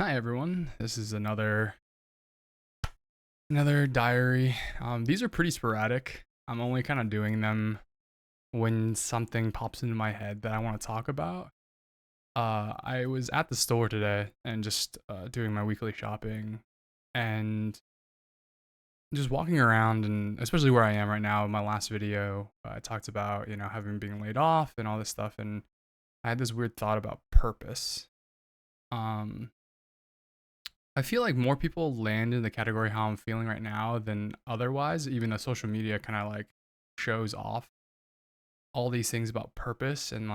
Hi everyone. This is another diary. These are pretty sporadic. I'm only kind of doing them when something pops into my head that I want to talk about. I was at the store today and just doing my weekly shopping and just walking around, and especially where I am right now. In my last video, I talked about having being laid off and all this stuff, and I had this weird thought about purpose. Um, I feel like more people land in the category how I'm feeling right now than otherwise, even though social media kind of like shows off all these things about purpose and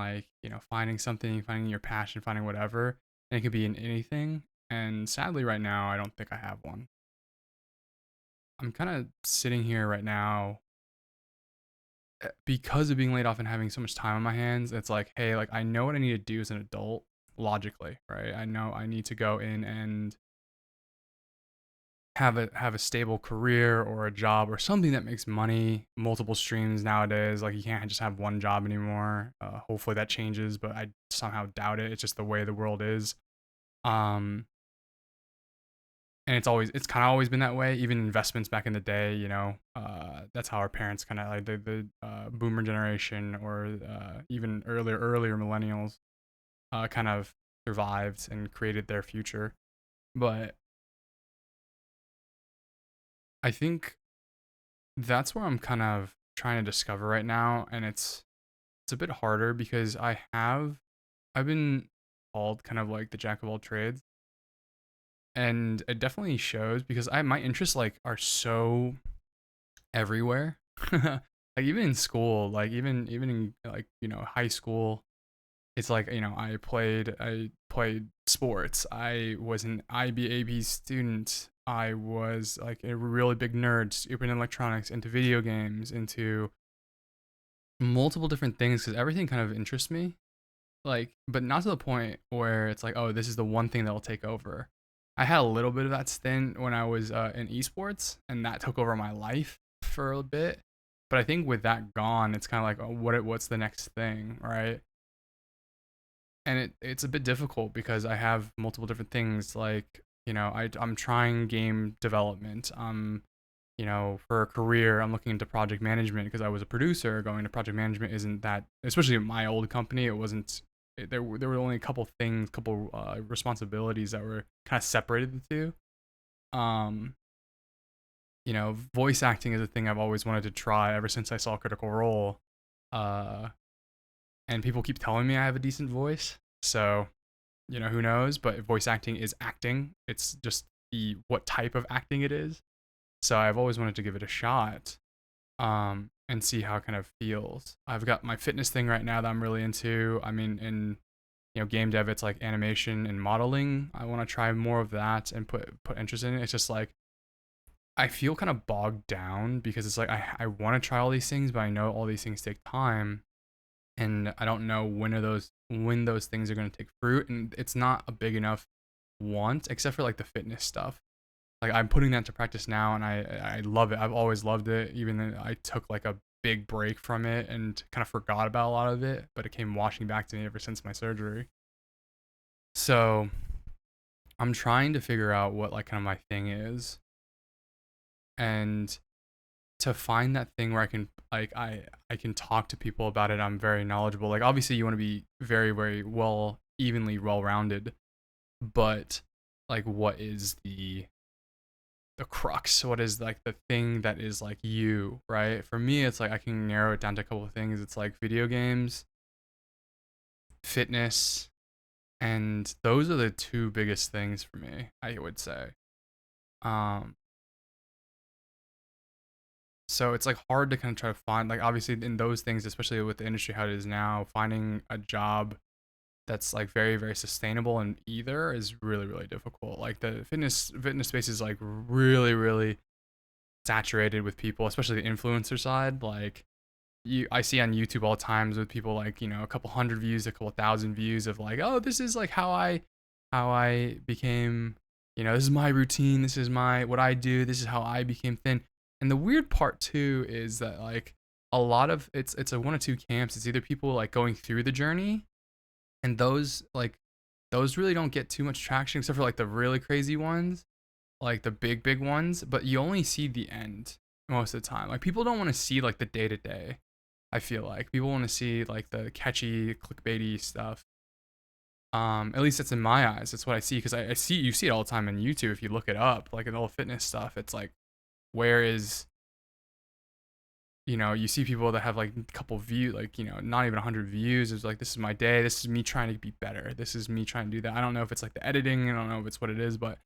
finding something, finding your passion, finding whatever. And it could be in anything. And sadly, right now, I don't think I have one. I'm kind of sitting here right now because of being laid off and having so much time on my hands. It's like, hey, like I know what I need to do as an adult logically, right? I know I need to go in and have a stable career or a job or something that makes money, multiple streams nowadays. Like you can't just have one job anymore. Hopefully that changes, but I somehow doubt it. It's just the way the world is. Um, and it's kind of always been that way. Even investments back in the day, that's how our parents kind of like the boomer generation or even earlier millennials kind of survived and created their future. But I think that's where I'm kind of trying to discover right now, and it's a bit harder because I've been called kind of like the jack of all trades, and it definitely shows because I my interests like are so everywhere. Like even in school, like even in like high school, it's like I played sports. I was an IBAB student. I was like a really big nerd, super into electronics, into video games, into multiple different things because everything kind of interests me. Like, but not to the point where it's like, oh, this is the one thing that will take over. I had a little bit of that stint when I was in esports, and that took over my life for a bit. But I think with that gone, it's kind of like, oh, what's the next thing, right? And it's a bit difficult because I have multiple different things. Like, I'm trying game development. For a career, I'm looking into project management because I was a producer. Going to project management isn't that, especially in my old company, it wasn't. There were only a couple things, couple responsibilities that were kind of separated the two. Voice acting is a thing I've always wanted to try ever since I saw Critical Role. Uh, and people keep telling me I have a decent voice, so who knows? But voice acting is acting. It's just the what type of acting it is. So I've always wanted to give it a shot, and see how it kind of feels. I've got my fitness thing right now that I'm really into. I mean, in game dev, it's like animation and modeling. I want to try more of that and put interest in it. It's just like I feel kind of bogged down because it's like I want to try all these things, but I know all these things take time, and I don't know when those things are going to take fruit, and it's not a big enough want except for like the fitness stuff. Like I'm putting that into practice now, and I love it. I've always loved it, even though I took like a big break from it and kind of forgot about a lot of it, but it came washing back to me ever since my surgery. So I'm trying to figure out what like kind of my thing is, and to find that thing where I can I can talk to people about it. I'm very knowledgeable. Like obviously you want to be very very evenly well rounded, but like what is the crux? What is like the thing that is like you, right? For me, it's like I can narrow it down to a couple of things. It's like video games, fitness, and those are the two biggest things for me, I would say. Um, so it's like hard to kind of try to find like obviously in those things, especially with the industry how it is now, finding a job that's like very very sustainable in either is really really difficult. Like the fitness space is like really really saturated with people, especially the influencer side. Like I see on YouTube all times with people like a couple hundred views, a couple thousand views of like, oh, this is like how I became, this is my routine, this is my what I do, this is how I became thin. And the weird part too is that like a lot of it's a one of two camps. It's either people like going through the journey, and those like those really don't get too much traction except for like the really crazy ones, like the big ones, but you only see the end most of the time. Like people don't want to see like the day to day. I feel like people want to see like the catchy clickbaity stuff. At least it's in my eyes. That's what I see because I see you see it all the time on YouTube if you look it up, like in all fitness stuff. It's like where is you see people that have like a couple views, like not even 100 views. It's like this is my day. This is me trying to be better. This is me trying to do that. I don't know if it's like the editing. I don't know if it's what it is, but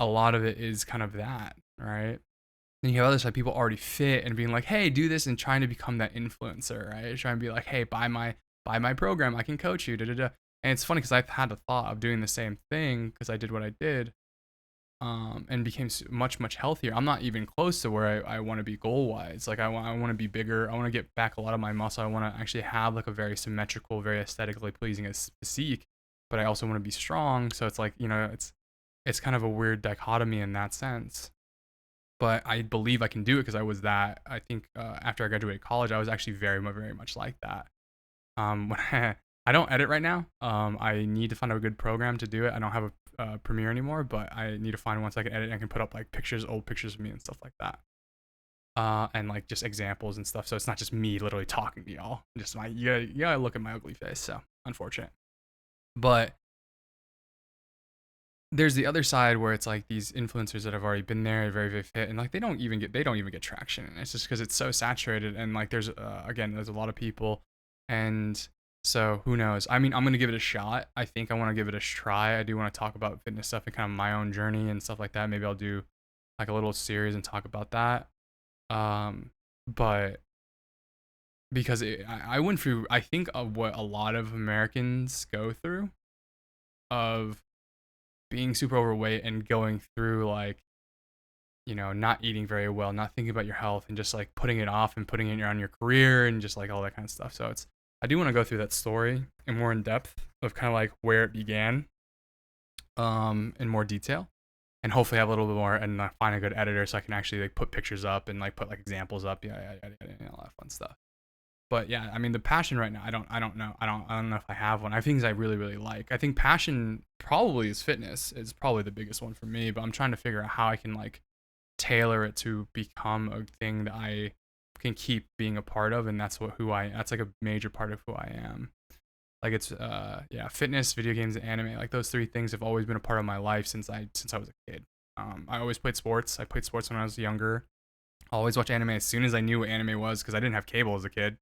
a lot of it is kind of that, right? Then you have other side people already fit and being like, hey, do this and trying to become that influencer, right? Trying to be like, hey, buy my program, I can coach you, da da da. And it's funny because I've had the thought of doing the same thing because I did what I did, and became much healthier. I'm not even close to where I want to be goal wise. Like I want to be bigger. I want to get back a lot of my muscle. I want to actually have like a very symmetrical, very aesthetically pleasing physique, but I also want to be strong. So it's like it's kind of a weird dichotomy in that sense. But I believe I can do it because I was that. I think after I graduated college, I was actually very much like that. When I don't edit right now. I need to find a good program to do it. I don't have a Premiere anymore, but I need to find one so I can edit and I can put up like pictures, old pictures of me and stuff like that. And like just examples and stuff. So it's not just me literally talking to y'all. Just you gotta look at my ugly face. So unfortunate. But there's the other side where it's like these influencers that have already been there, very fit, and like they don't even get traction. And it's just because it's so saturated, and like there's there's a lot of people, and so who knows? I mean, I'm gonna give it a shot. I think I want to give it a try. I do want to talk about fitness stuff and kind of my own journey and stuff like that. Maybe I'll do like a little series and talk about that. But because I went through, I think of what a lot of Americans go through of being super overweight and going through like not eating very well, not thinking about your health, and just like putting it off and putting it on your career and just like all that kind of stuff. So I do want to go through that story in more in depth of kind of like where it began, in more detail, and hopefully have a little bit more and find a good editor so I can actually like put pictures up and like put like examples up, all that fun stuff. But yeah, I mean the passion right now, I don't know if I have one. I have things I really like. I think passion probably is fitness. Is probably the biggest one for me, but I'm trying to figure out how I can like tailor it to become a thing that I can keep being a part of, and that's like a major part of who I am. Like it's fitness, video games, and anime. Like those three things have always been a part of my life since I was a kid. I always played sports. I played sports when I was younger. I always watched anime as soon as I knew what anime was because I didn't have cable as a kid.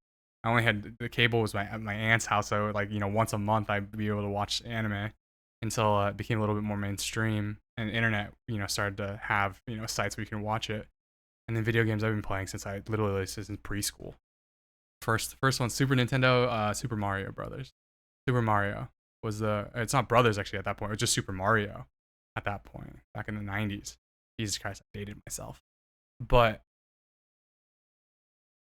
I only had the cable was at my aunt's house, so like once a month I'd be able to watch anime until it became a little bit more mainstream and the internet started to have sites where you can watch it. And then video games I've been playing since I literally since preschool. First one, Super Nintendo, Super Mario Brothers. Super Mario was it's not Brothers actually at that point. It was just Super Mario at that point back in the 90s. Jesus Christ, I dated myself. But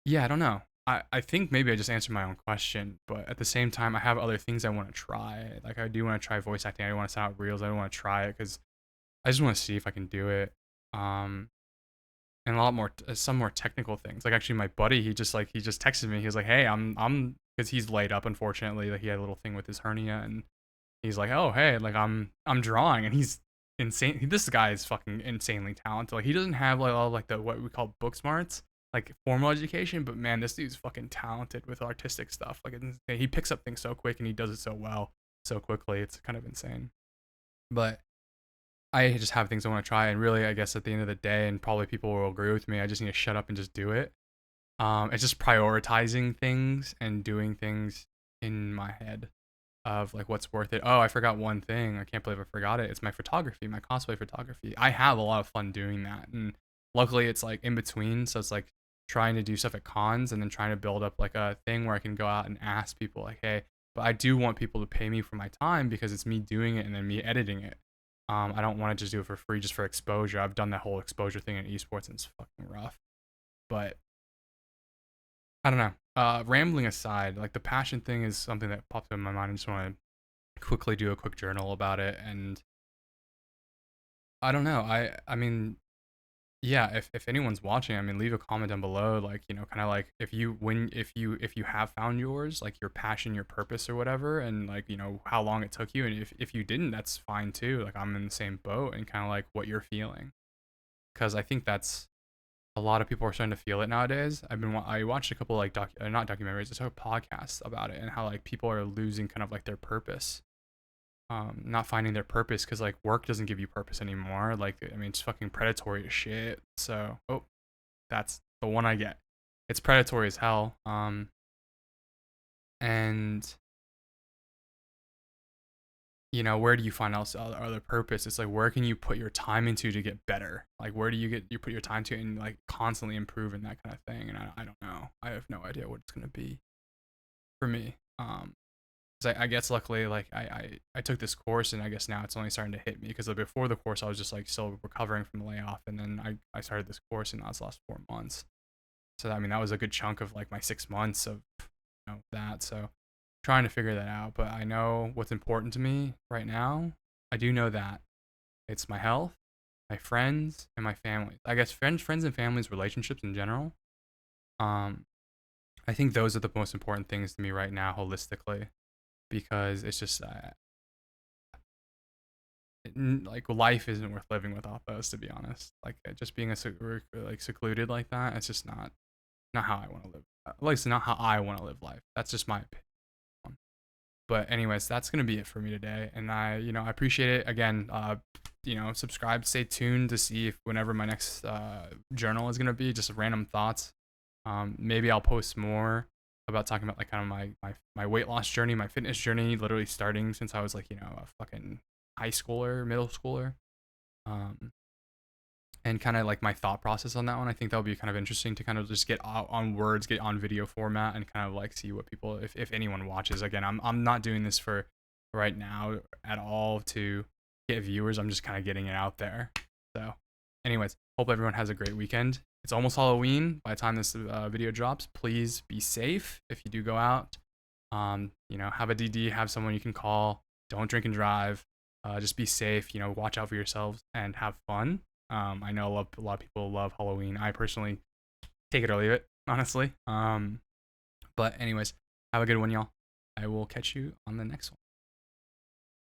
yeah, I don't know. I think maybe I just answered my own question, but at the same time, I have other things I want to try. Like I do want to try voice acting. I want to send out reels. I want to try it because I just want to see if I can do it. And a lot more, some more technical things. Like actually, my buddy, he just texted me. He was like, "Hey, I'm," because he's laid up. Unfortunately, like he had a little thing with his hernia, and he's like, "Oh, hey, like I'm drawing," and he's insane. This guy is fucking insanely talented. Like he doesn't have like all like the what we call book smarts, like formal education, but man, this dude's fucking talented with artistic stuff. Like he picks up things so quick and he does it so well, so quickly. It's kind of insane. But I just have things I want to try, and really, I guess at the end of the day, and probably people will agree with me, I just need to shut up and just do it. It's just prioritizing things and doing things in my head of like what's worth it. Oh, I forgot one thing. I can't believe I forgot it. It's my photography, my cosplay photography. I have a lot of fun doing that, and luckily it's like in between, so it's like trying to do stuff at cons and then trying to build up like a thing where I can go out and ask people like, hey, but I do want people to pay me for my time because it's me doing it and then me editing it. I don't want to just do it for free just for exposure. I've done that whole exposure thing in esports and it's fucking rough. But I don't know. Rambling aside, like the passion thing is something that popped in my mind. I just want to quickly do a quick journal about it. And I don't know. I mean, yeah, if anyone's watching, I mean, leave a comment down below, like, kind of like if you have found yours, like your passion, your purpose or whatever, and like, how long it took you, and if you didn't, that's fine too. Like I'm in the same boat, and kind of like what you're feeling, because I think that's a lot of people are starting to feel it nowadays. I watched a couple like not documentaries, I saw podcasts about it, and how like people are losing kind of like their purpose, not finding their purpose because like work doesn't give you purpose anymore. Like I mean, it's fucking predatory as shit. So that's the one I get. It's predatory as hell. And where do you find else other purpose? It's like where can you put your time into to get better? Like where do you put your time to and like constantly improve and that kind of thing? And I don't know. I have no idea what it's gonna be for me. 'Cause I guess luckily like I took this course, and I guess now it's only starting to hit me because like, before the course I was just like still recovering from the layoff, and then I started this course, and that was the last 4 months. So I mean that was a good chunk of like my 6 months of that. So trying to figure that out, but I know what's important to me right now. I do know that it's my health, my friends, and my family. I guess friends and families, relationships in general. Um, I think those are the most important things to me right now, holistically, because it's just like life isn't worth living without those. To be honest, like just being like secluded like that, it's just not how I want to live. At least not how I want to live life. That's just my opinion. But anyways, that's gonna be it for me today, and I appreciate it again. Subscribe, stay tuned to see if whenever my next journal is gonna be, just random thoughts. Maybe I'll post more about talking about like kind of my weight loss journey, my fitness journey, literally starting since I was like a fucking high schooler, middle schooler. Um, and kind of like my thought process on that one. I think that'll be kind of interesting to kind of just get out on words, get on video format, and kind of like see what people, if anyone watches. Again, I'm not doing this for right now at all to get viewers. I'm just kind of getting it out there. So, anyways, hope everyone has a great weekend. It's almost Halloween by the time this video drops. Please be safe if you do go out. Have a DD, have someone you can call. Don't drink and drive. Just be safe. Watch out for yourselves and have fun. I know a lot of people love Halloween. I personally take it or leave it, honestly. But anyways, have a good one, y'all. I will catch you on the next one.